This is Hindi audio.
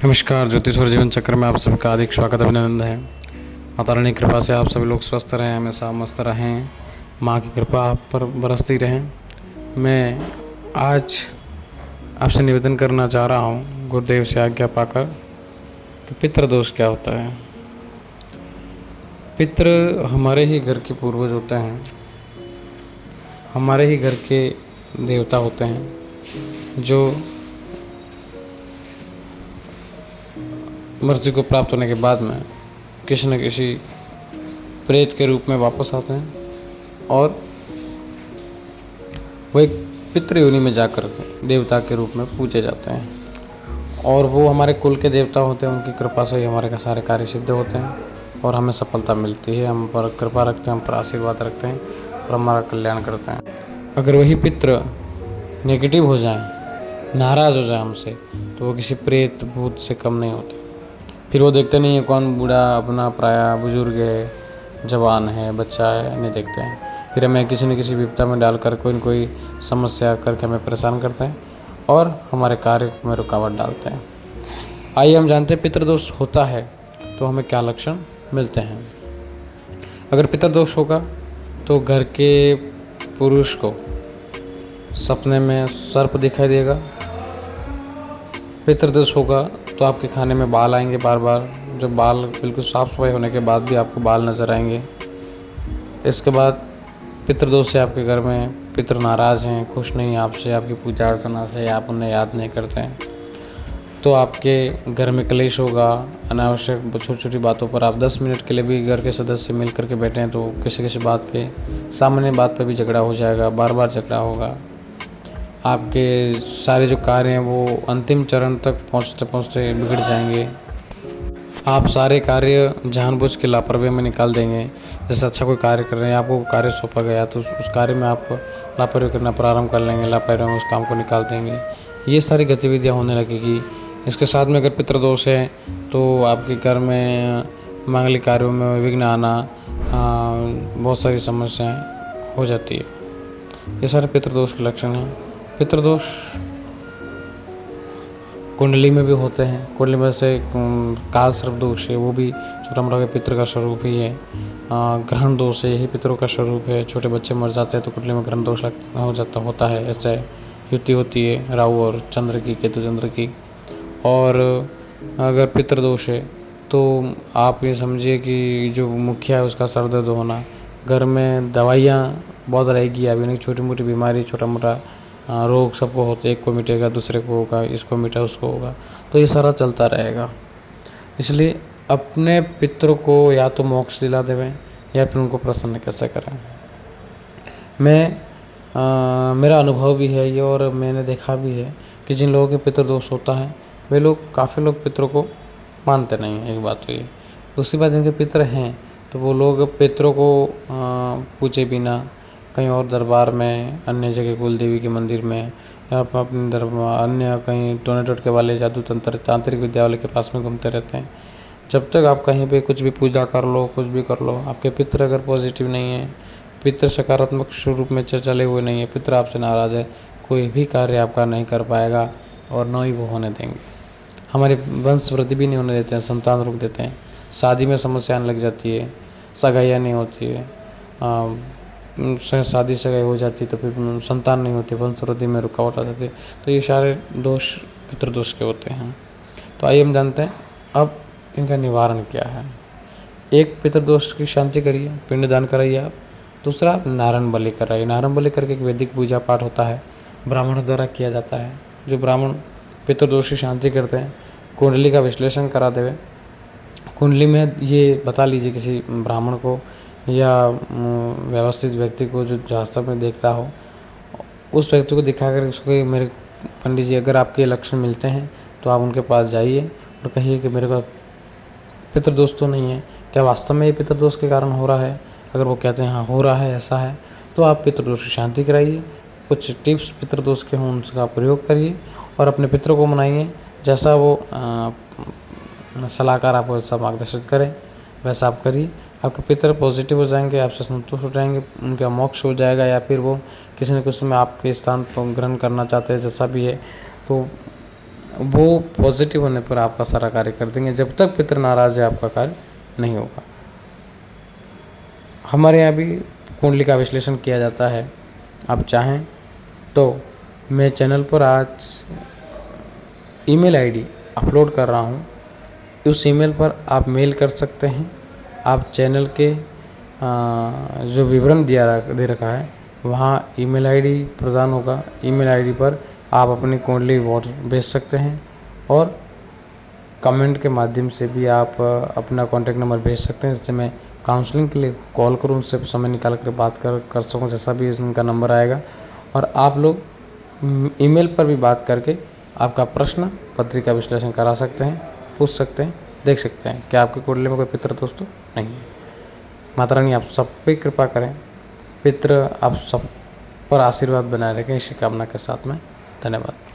नमस्कार। ज्योतिष और जीवन चक्र में आप सभी का अधिक स्वागत अभिनंदन है। माता रानी की कृपा से आप सभी लोग स्वस्थ रहें, हमेशा मस्त रहें, माँ की कृपा आप पर बरसती रहें। मैं आज आपसे निवेदन करना चाह रहा हूँ गुरुदेव से आज्ञा पाकर कि पितृ दोष क्या होता है। पितृ हमारे ही घर के पूर्वज होते हैं, हमारे ही घर के देवता होते हैं जो मृत्यु को प्राप्त होने के बाद में किसी न किसी प्रेत के रूप में वापस आते हैं और वो एक पितृ योनि में जाकर देवता के रूप में पूजे जाते हैं और वो हमारे कुल के देवता होते हैं। उनकी कृपा से ही हमारे सारे कार्य सिद्ध होते हैं और हमें सफलता मिलती है। हम पर कृपा रखते हैं, हम पर आशीर्वाद रखते हैं और हमारा कल्याण करते हैं। अगर वही पितृ नेगेटिव हो जाए, नाराज़ हो जाए हमसे, तो वो किसी प्रेत भूत से कम नहीं होते। फिर वो देखते नहीं है कौन बूढ़ा, अपना पराया, बुजुर्ग है, जवान है, बच्चा है, नहीं देखते हैं। फिर हमें किसी न किसी विपदा में डालकर कोई न कोई समस्या करके हमें परेशान करते हैं और हमारे कार्य में रुकावट डालते हैं। आइए हम जानते हैं पितृदोष होता है तो हमें क्या लक्षण मिलते हैं। अगर पितृदोष होगा तो घर के पुरुष को सपने में सर्प दिखाई देगा। पितृदोष होगा तो आपके खाने में बाल आएंगे बार बार, जो बाल बिल्कुल साफ़ सफाई होने के बाद भी आपको बाल नज़र आएंगे। इसके बाद पितृदोष से आपके घर में पितृ नाराज़ हैं, खुश नहीं आपसे, आपकी पूजा अर्चना से, आप उन्हें याद नहीं करते हैं, तो आपके घर में क्लेश होगा। अनावश्यक छोटी छोटी बातों पर आप 10 मिनट के लिए भी घर के सदस्य मिल करके बैठें तो किसी किसी बात पे, सामान्य बात पे भी झगड़ा हो जाएगा, बार बार झगड़ा होगा। आपके सारे जो कार्य हैं वो अंतिम चरण तक पहुंचते पहुंचते बिगड़ जाएंगे। आप सारे कार्य जानबूझ के लापरवाही में निकाल देंगे। जैसे अच्छा कोई कार्य कर रहे हैं, आपको कार्य सौंपा गया तो उस कार्य में आप लापरवाही करना प्रारंभ कर लेंगे, लापरवाही में उस काम को निकाल देंगे। ये सारी गतिविधियाँ होने लगेगी। इसके साथ में अगर पितृदोष है तो आपके घर में मांगलिक कार्यों में विघ्न आना, बहुत सारी समस्याएँ हो जाती है। ये सारे पितृदोष के लक्षण हैं। पितृदोष कुंडली में भी होते हैं। कुंडली में से काल सर्प दोष है, वो भी छोटा मोटा पितृ का स्वरूप ही है। ग्रहण दोष है, यही पितरों का स्वरूप है। छोटे बच्चे मर जाते हैं तो कुंडली में ग्रहण दोष होता है। ऐसे युति होती है राहु और चंद्र की, केतु चंद्र की। और अगर पितृदोष है तो आप ये समझिए कि जो मुखिया है उसका सर दर्द होना, घर में दवाइयाँ बहुत रहेगी। अभी छोटी मोटी बीमारी, छोटा मोटा रोग सबको होते, एक को मिटेगा दूसरे को होगा, इसको मिटा उसको होगा, तो ये सारा चलता रहेगा। इसलिए अपने पितरों को या तो मोक्ष दिला देवें या फिर उनको प्रसन्न कैसे करें। मेरा अनुभव भी है ये और मैंने देखा भी है कि जिन लोगों के पितृदोष होता है वे लोग, काफ़ी लोग पितरों को मानते नहीं हैं। एक बात तो ये। दूसरी बात, जिनके पितर हैं तो वो लोग पितरों को पूछे बिना कहीं और दरबार में, अन्य जगह कुल देवी के मंदिर में या अपने दरबार, अन्य कहीं टोने टोटके वाले जादू तंत्र तांत्रिक विद्या वाले के पास में घूमते रहते हैं। जब तक आप कहीं पे कुछ भी पूजा कर लो, कुछ भी कर लो, आपके पितर अगर पॉजिटिव नहीं है, पितर सकारात्मक रूप में चले हुए नहीं है, पितर आपसे नाराज़ है, कोई भी कार्य आपका नहीं कर पाएगा और न ही वो होने देंगे। हमारी वंश वृद्धि भी नहीं होने देते हैं, संतान रोक देते हैं, शादी में समस्या आने लग जाती है, सगाइयाँ नहीं होती है, शादी सगाई हो जाती है तो फिर संतान नहीं होती, वंश वृद्धि में रुकावट आ जाती है। तो ये सारे दोष पितृदोष के होते हैं। तो आइए हम जानते हैं अब इनका निवारण क्या है। एक, पितृदोष की शांति करिए, पिंडदान कराइए आप। दूसरा, नारायण बलि कराइए। नारायण बलि करके एक वैदिक पूजा पाठ होता है, ब्राह्मण द्वारा किया जाता है, जो ब्राह्मण पितृदोष की शांति करते हैं। कुंडली का विश्लेषण करा देवे। कुंडली में ये बता लीजिए किसी ब्राह्मण को या व्यवस्थित व्यक्ति को जो वास्तव में देखता हो, उस व्यक्ति को दिखाकर उसको, मेरे पंडित जी अगर आपके लक्षण मिलते हैं तो आप उनके पास जाइए और कहिए कि मेरे को पितृदोष तो नहीं है, क्या वास्तव में ये पितृदोष के कारण हो रहा है। अगर वो कहते हैं हाँ हो रहा है, ऐसा है, तो आप पितृदोष की शांति कराइए। कुछ टिप्स पितृदोष के हों उनका प्रयोग करिए और अपने पितरों को मनाइए। जैसा वो सलाहकार आपको वैसा मार्गदर्शित करें वैसा आप करिए। आपके पितर पॉजिटिव हो जाएंगे, आपसे संतुष्ट हो जाएंगे, उनका मोक्ष हो जाएगा, या फिर वो किसी न किसी में आपके स्थान पर ग्रहण करना चाहते हैं, जैसा भी है। तो वो पॉजिटिव होने पर आपका सारा कार्य कर देंगे। जब तक पितर नाराज़ है आपका कार्य नहीं होगा। हमारे यहाँ भी कुंडली का विश्लेषण किया जाता है। आप चाहें तो मैं चैनल पर आज ईमेल आईडी अपलोड कर रहा हूँ, उस ईमेल पर आप मेल कर सकते हैं। आप चैनल के जो विवरण दे रखा है वहाँ ईमेल आईडी प्रदान होगा। ईमेल आईडी पर आप अपनी कुंडली वोट भेज सकते हैं और कमेंट के माध्यम से भी आप अपना कॉन्टैक्ट नंबर भेज सकते हैं, जिससे मैं काउंसलिंग के लिए कॉल करूं, उनसे समय निकाल कर बात कर सकूं, जैसा भी उनका नंबर आएगा। और आप लोग ईमेल पर भी बात करके आपका प्रश्न पत्रिका विश्लेषण करा सकते हैं, पूछ सकते हैं, देख सकते हैं कि आपकी कुंडली में कोई पितृ दोष तो नहीं है। माता रानी आप सब पे कृपा करें, पितृ आप सब पर आशीर्वाद बनाए रखें, इसी कामना के साथ में धन्यवाद।